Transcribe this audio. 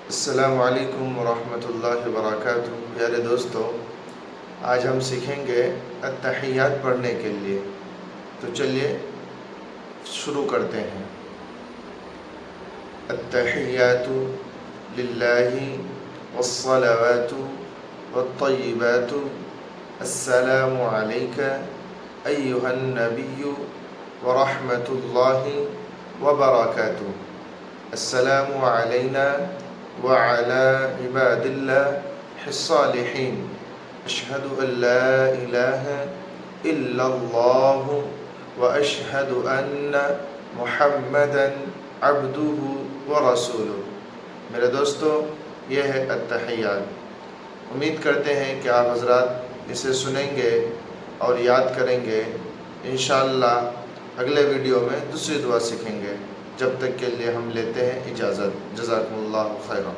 السلام علیکم ورحمۃ اللہ وبرکاتہ۔ پیارے دوستو، آج ہم سیکھیں گے التحیات پڑھنے کے لیے، تو چلیے شروع کرتے ہیں۔ التحیات للہ والصلوات والطیبات السلام علیک ایہا النبی ورحمۃ اللہ وبرکاتہ۔ السلام علینا وعلى عباد الله الصالحين أشهد أن لا إله إلا الله وأشهد أن محمدا عبده ورسوله۔ میرے دوستو، یہ ہے التحیات۔ امید کرتے ہیں کہ آپ حضرات اسے سنیں گے اور یاد کریں گے۔ انشاءاللہ اگلے ویڈیو میں دوسری دعا سیکھیں گے۔ جب تک کے لیے ہم لیتے ہیں اجازت۔ جزاکم اللہ خیرا۔